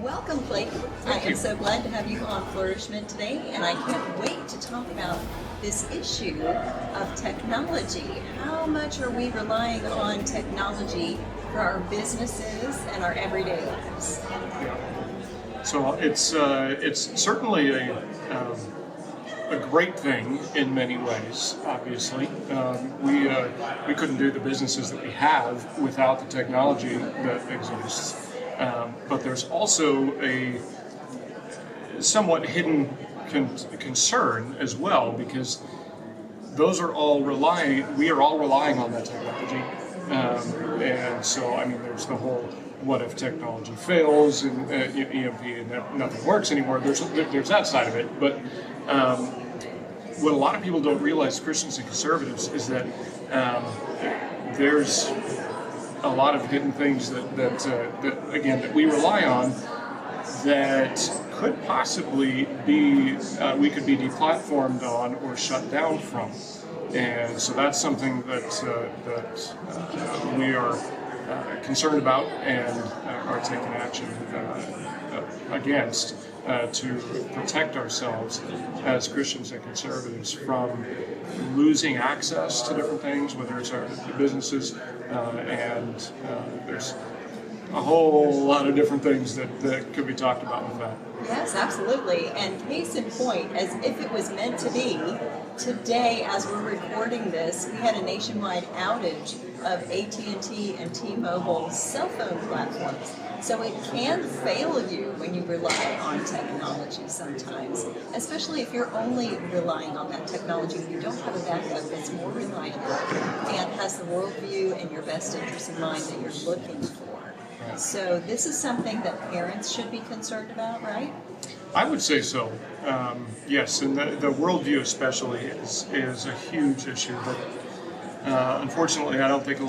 Welcome, Clayton. I am so glad to have you on Flourish-Meant today, and I can't wait to talk about this issue of technology. How much are we relying on technology for our businesses and our everyday lives? Yeah. So it's certainly a great thing in many ways. Obviously, we couldn't do the businesses that we have without the technology that exists. But there's also a somewhat hidden concern as well, because we are all relying on that technology. And so, I mean, there's the whole what if technology fails and EMP and nothing works anymore. There's that side of it. But what a lot of people don't realize, Christians and conservatives, is that there's a lot of hidden things that we rely on that could possibly be we could be deplatformed on or shut down from, and so that's something that we are concerned about and are taking action against to protect ourselves as Christians and conservatives from losing access to different things, whether it's our businesses, and there's a whole lot of different things that could be talked about with that. Yes, absolutely. And case in point, as if it was meant to be, today, as we're recording this, we had a nationwide outage of AT&T and T-Mobile cell phone platforms. So it can fail you when you rely on technology sometimes, especially if you're only relying on that technology and you don't have a backup that's more reliable and has the worldview and your best interest in mind that you're looking for. So this is something that parents should be concerned about, right? I would say so. Yes, and the worldview especially is a huge issue that unfortunately I don't think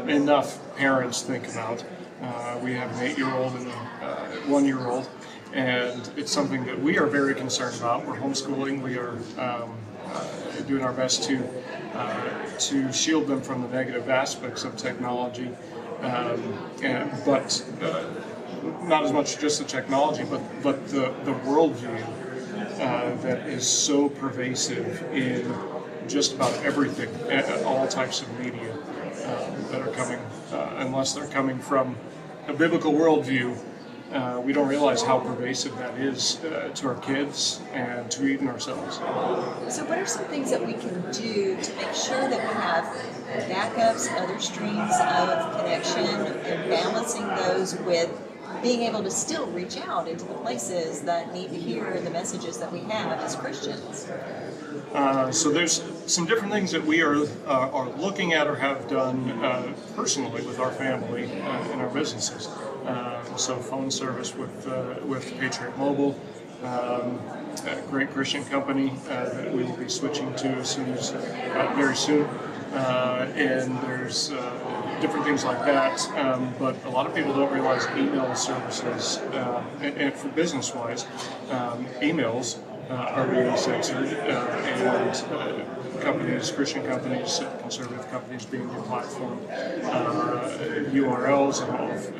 enough parents think about. We have an 8-year-old and a 1-year-old, and it's something that we are very concerned about. We're homeschooling. We are doing our best to shield them from the negative aspects of technology. But not as much just the technology, but the worldview that is so pervasive in just about everything, all types of media that are coming, unless they're coming from a biblical worldview. We don't realize how pervasive that is to our kids and to even ourselves. So what are some things that we can do to make sure that we have backups, other streams of connection, and balancing those with being able to still reach out into the places that need to hear the messages that we have as Christians? So there's some different things that we are looking at or have done personally with our family in our businesses. So phone service with Patriot Mobile, a great Christian company that we will be switching to very soon. And there's different things like that, but a lot of people don't realize email services, and for business-wise, emails are being censored, and Christian companies, conservative companies being deplatformed, URLs, and all of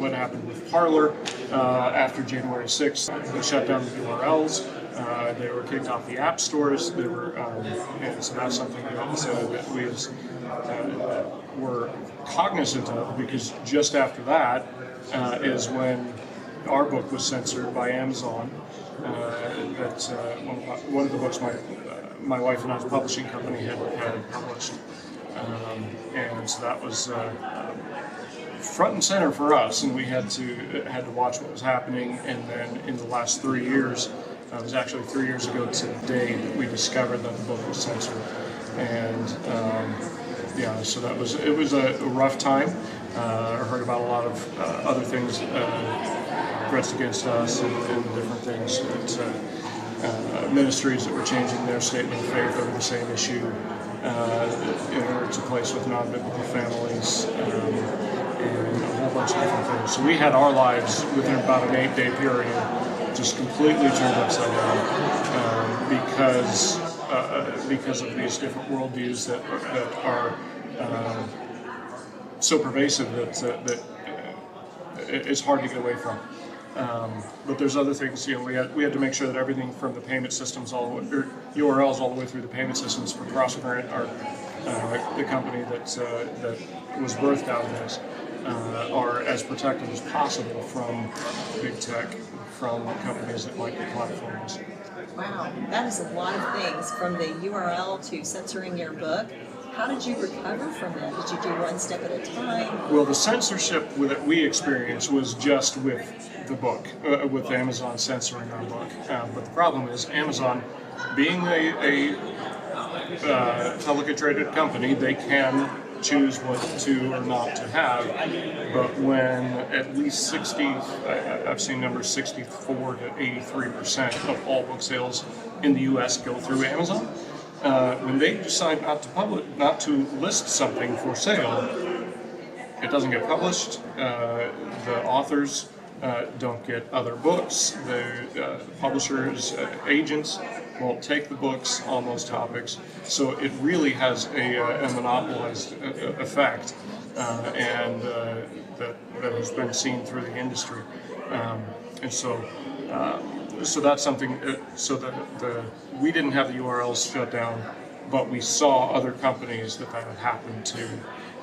what happened with Parler after January 6th. They shut down the URLs. They were kicked off the app stores. They were, and so that's something that we were cognizant of, because just after that is when our book was censored by Amazon. That's one of the books my wife and I's publishing company had published, and so that was front and center for us, and we had to watch what was happening. And then in the last 3 years, it was actually 3 years ago today that we discovered that the book was censored, and so it was a rough time. I heard about a lot of other things, threats against us, and different things that ministries that were changing their statement of faith over the same issue in order to place with non-biblical families, and a whole bunch of different things. So we had our lives within about an 8-day period just completely turned upside down because of these different worldviews that are so pervasive that it's hard to get away from. But there's other things. We had to make sure that everything from the payment systems or URLs all the way through the payment systems for CrossCurrent, the company that was birthed out of this, are as protected as possible from big tech, from companies that might be platforms. Wow, that is a lot of things, from the URL to censoring your book. How did you recover from that? Did you do one step at a time? Well, the censorship that we experienced was just with the book, with Amazon censoring our book. But the problem is, Amazon, being a publicly traded company, they can choose what to or not to have. But when at least I've seen numbers 64 to 83% of all book sales in the U.S. go through Amazon. When they decide not to list something for sale, it doesn't get published. The authors don't get other books. The publishers, agents won't take the books on those topics. So it really has a monopolized effect, and that has been seen through the industry. And so that's something. So we didn't have the URLs shut down, but we saw other companies that had happened to,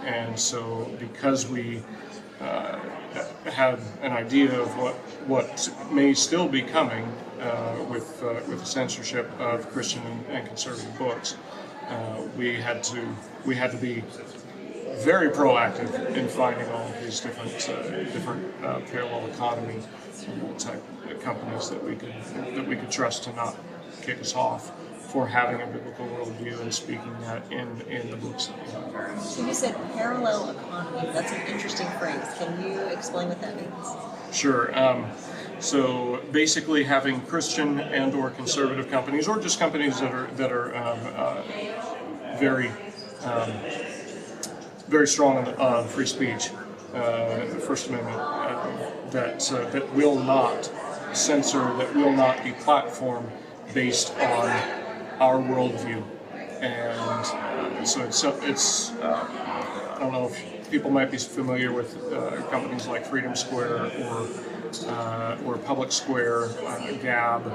and so because we had an idea of what may still be coming with the censorship of Christian and conservative books, we had to be very proactive in finding all of these different parallel economy type companies that we could trust to not kick us off for having a biblical worldview and speaking that in the books that we have. So you said parallel economy. That's an interesting phrase. Can you explain what that means? Sure. So basically, having Christian and/or conservative companies, or just companies that are very very strong on free speech, First Amendment, that will not censor, that will not deplatform based on our worldview. And so it's I don't know if people might be familiar with companies like Freedom Square or Public Square, Gab.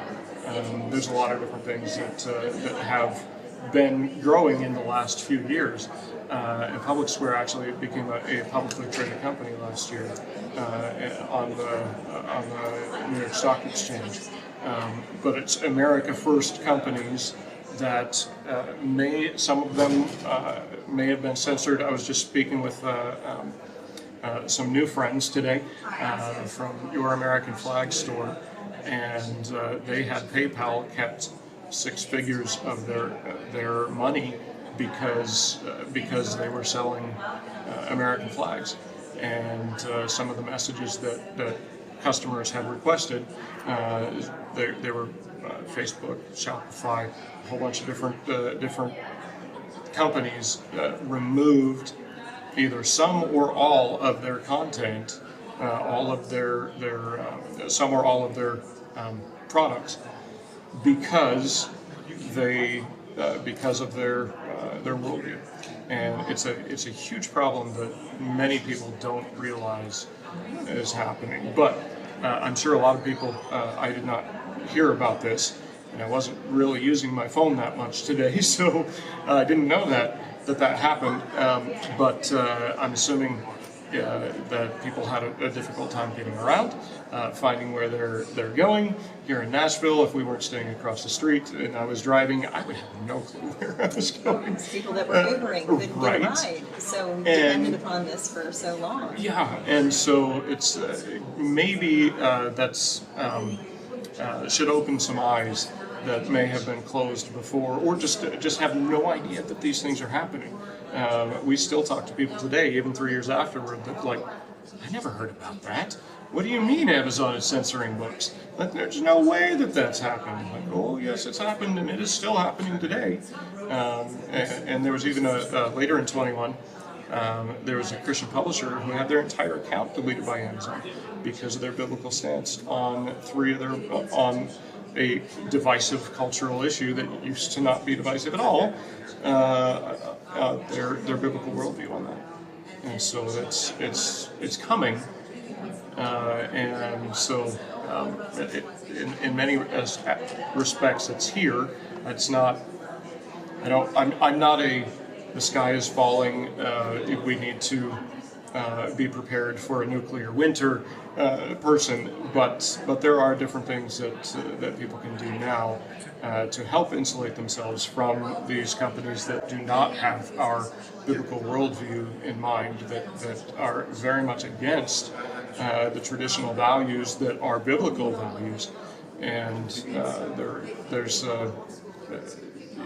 There's a lot of different things that have been growing in the last few years. And Public Square actually became a publicly traded company last year on the New York Stock Exchange. But it's America First companies that some of them may have been censored. I was just speaking with some new friends today from Your American Flag store, and they had PayPal kept 6 figures of their money because they were selling American flags, and some of the messages that customers had requested, they were Facebook, Shopify, a whole bunch of different companies removed either some or all of their content, all of their some or all of their products, because of their worldview. And it's a huge problem that many people don't realize is happening. But I'm sure a lot of people, I did not hear about this, and I wasn't really using my phone that much today, so I didn't know that happened. But I'm assuming that people had a difficult time getting around, finding where they're going. Here in Nashville, if we weren't staying across the street and I was driving, I would have no clue where I was going. People that were Ubering couldn't get a ride, so depended upon this for so long. Yeah, and so it's maybe that's should open some eyes that may have been closed before, or just have no idea that these things are happening. We still talk to people today, even 3 years afterward, that like, I never heard about that. What do you mean Amazon is censoring books? Like, there's no way that that's happened. Like, oh yes, it's happened, and it is still happening today. And there was even later in 21, there was a Christian publisher who had their entire account deleted by Amazon because of their biblical stance on on a divisive cultural issue that used to not be divisive at all, their biblical worldview on that. And so it's coming, And so in many respects, it's here. It's not. I'm not the sky is falling. We need to be prepared for a nuclear winter person, but there are different things that people can do now to help insulate themselves from these companies that do not have our biblical worldview in mind, that are very much against the traditional values that are biblical values. And there's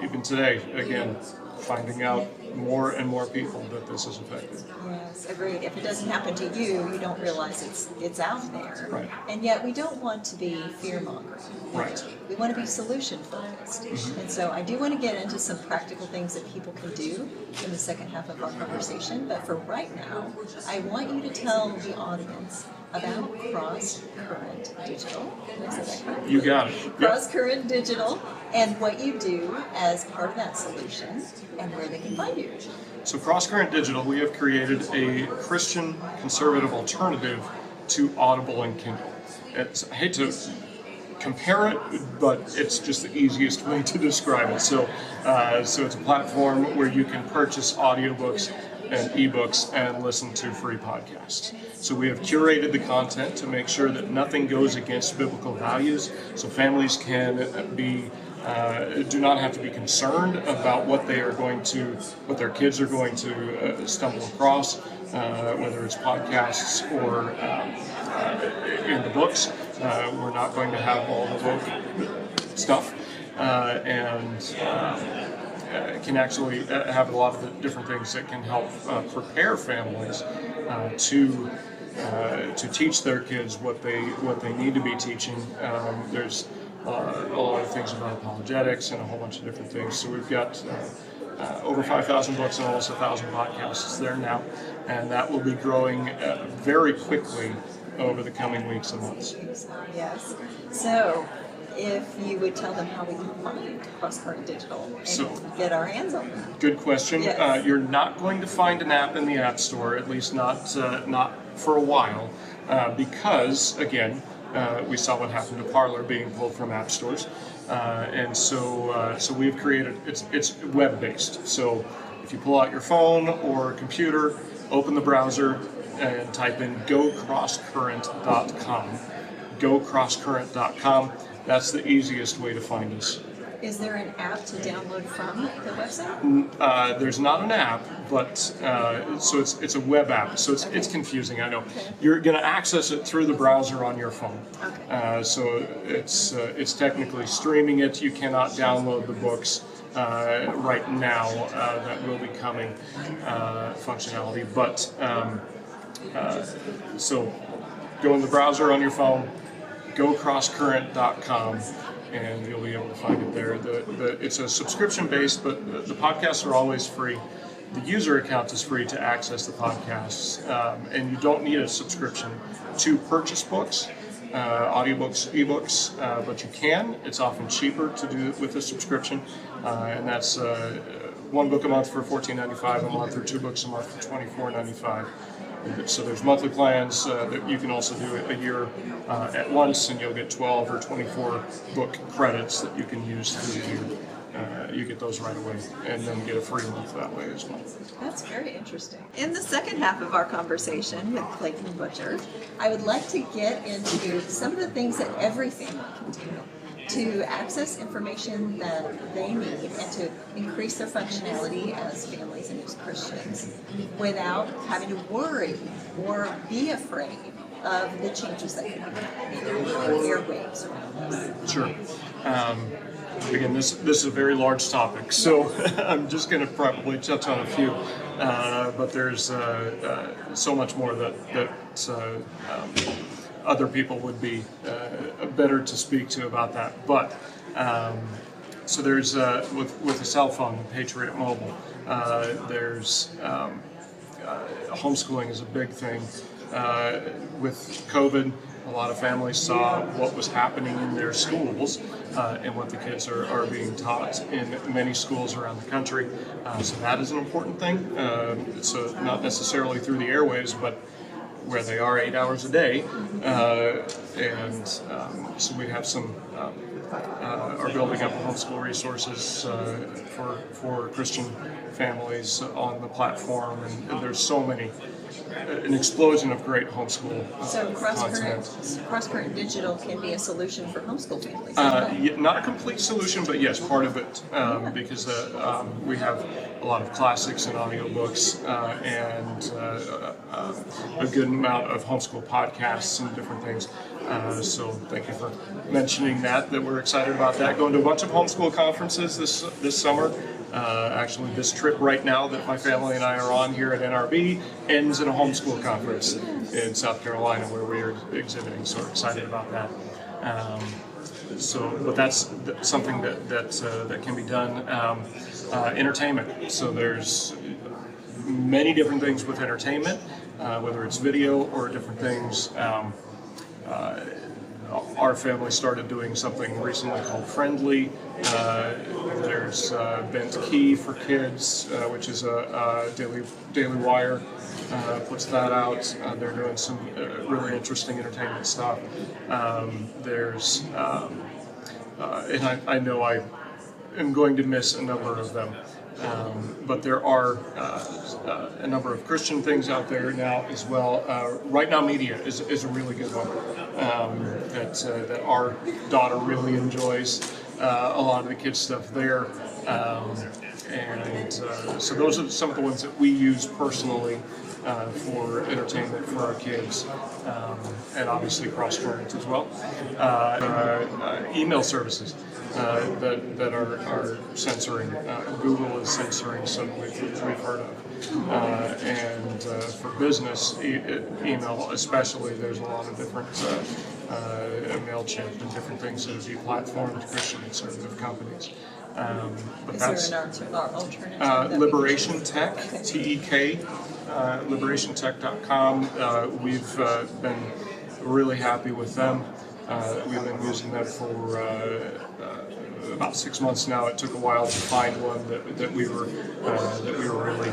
even today, again, finding out more and more people that this is effective. Yes, agreed. If it doesn't happen to you, you don't realize it's out there. Right. And yet we don't want to be fear-mongering. Right. We want to be solution-focused. Mm-hmm. And so I do want to get into some practical things that people can do in the second half of our conversation. But for right now, I want you to tell the audience about CrossCurrent Digital. Did I say that correctly? You got it. CrossCurrent Digital, and what you do as part of that solution, and where they can find you. So CrossCurrent Digital, we have created a Christian conservative alternative to Audible and Kindle. I hate to compare it, but it's just the easiest way to describe it. So it's a platform where you can purchase audiobooks and ebooks and listen to free podcasts. So we have curated the content to make sure that nothing goes against biblical values, so families can do not have to be concerned about what their kids are going to stumble across, whether it's podcasts or in the books. We're not going to have all the woke stuff, and can actually have a lot of the different things that can help prepare families to teach their kids what they need to be teaching. There's a lot of things about apologetics and a whole bunch of different things. So we've got over 5,000 books and almost 1,000 podcasts there now, and that will be growing very quickly over the coming weeks and months. Yes. So if you would tell them how we can find CrossCurrent Digital and get our hands on them. Good question. Yes. You're not going to find an app in the App Store, at least not for a while, because, again, we saw what happened to Parler being pulled from app stores, and so we've created. It's web-based. So if you pull out your phone or computer, open the browser, and type in gocrosscurrent.com. Gocrosscurrent.com. That's the easiest way to find us. Is there an app to download from the website? There's not an app, but so it's a web app. So it's confusing. I know. Okay. You're going to access it through the browser on your phone. Okay. So it's technically streaming it. You cannot download the books right now. That will be coming functionality. But so go in the browser on your phone. GoCrossCurrent.com, and you'll be able to find it there. It's a subscription based, but the podcasts are always free. The user account is free to access the podcasts, and you don't need a subscription to purchase books, audiobooks, ebooks, but you can. It's often cheaper to do it with a subscription, and that's one book a month for $14.95 a month, or 2 books a month for $24.95. So there's monthly plans that you can also do a year at once, and you'll get 12 or 24 book credits that you can use through the year. You get those right away, and then get a free month that way as well. That's very interesting. In the second half of our conversation with Clayton Butcher, I would like to get into some of the things that every family can do to access information that they need and to increase their functionality as families and as Christians without having to worry or be afraid of the changes that can happen, either airwaves around us. Sure. Again, this is a very large topic, so I'm just going to probably touch on a few, but there's so much more that other people would be better to speak to about that. But so there's with a cell phone, Patriot Mobile. There's homeschooling is a big thing. With COVID, a lot of families saw what was happening in their schools and what the kids are being taught in many schools around the country. So that is an important thing. So not necessarily through the airwaves, but where they are 8 hours a day, and so we have some are building up homeschool resources for Christian families on the platform, and there's so many. An explosion of great homeschool So content. CrossCurrent Digital can be a solution for homeschool families. Not a complete solution, but yes, part of it, because we have a lot of classics and audiobooks and a good amount of homeschool podcasts and different things. So thank you for mentioning that we're excited about that. Going to a bunch of homeschool conferences this summer. Actually, this trip right now that my family and I are on here at NRB ends in a homeschool conference in South Carolina where we are exhibiting. So we're excited about that. But that's something that can be done. Entertainment. So there's many different things with entertainment, whether it's video or different things. Our family started doing something recently called Friendly. There's Bent Key for kids, which is a Daily Wire puts that out. They're doing some really interesting entertainment stuff. And I know I am going to miss a number of them. But there are a number of Christian things out there now as well. Right Now Media is a really good one that our daughter really enjoys. A lot of the kids' stuff there. So those are some of the ones that we use personally for entertainment for our kids, and obviously CrossCurrent as well. Email services that are censoring. Google is censoring some we've heard of. And for business, email especially, there's a lot of different MailChimp and different things that are deplatformed Christian conservative companies. But Is there an alternative? Liberation Tech, TEK, liberationtech.com. We've been really happy with them. We've been using them for about 6 months now. It took a while to find one that we were really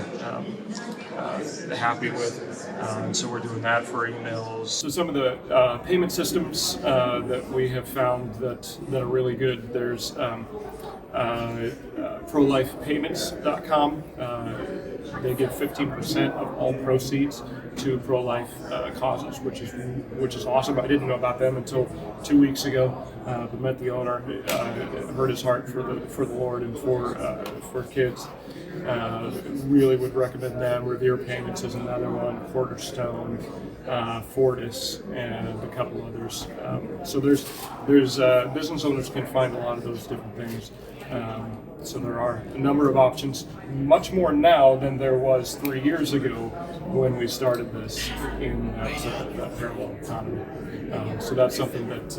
happy with. So we're doing that for emails. So some of the payment systems that we have found that are really good. There's prolifepayments.com. They give 15% of all proceeds to pro-life causes, which is awesome. I didn't know about them until 2 weeks ago. But met the owner, heard his heart for the Lord and for kids. Really would recommend them. Revere Payments is another one. Cornerstone, Fortis, and a couple others. So there's business owners can find a lot of those different things. So there are a number of options, much more now than there was 3 years ago when we started this in that parallel economy. So that's something that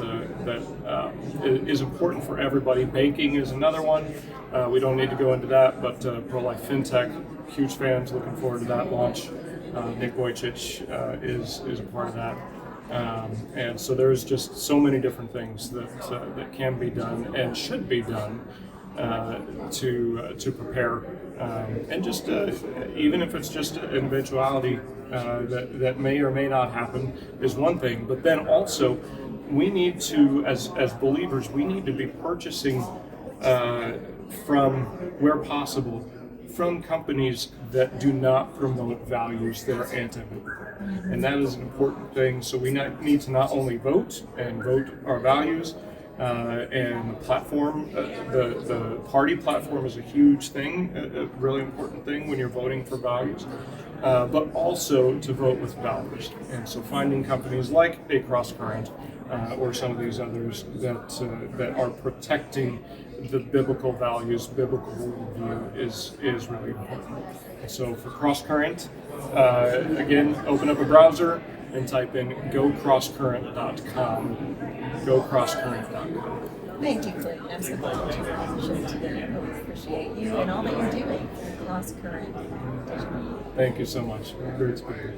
is important for everybody. Banking is another one. We don't need to go into that, but pro-life fintech, huge fans, looking forward to that launch. Nick Wojcik is a part of that. And so there's just so many different things that can be done and should be done to prepare, and just even if it's just an eventuality that may or may not happen is one thing, but then also we need to, as believers, we need to be purchasing from where possible from companies that do not promote values that are anti-biblical. And that is an important thing. So we need to not only vote our values, and the platform, the party platform is a huge thing, a really important thing when you're voting for values, but also to vote with values. And so finding companies like a CrossCurrent or some of these others that are protecting the biblical values, biblical worldview is really important. And so for CrossCurrent, again, open up a browser and type in gocrosscurrent.com. Gocrosscurrent.com. Thank you, Clayton. I'm so glad that you were on the show today. I really appreciate you and all that you're doing for CrossCurrent Digital. Thank you so much. Great speaking.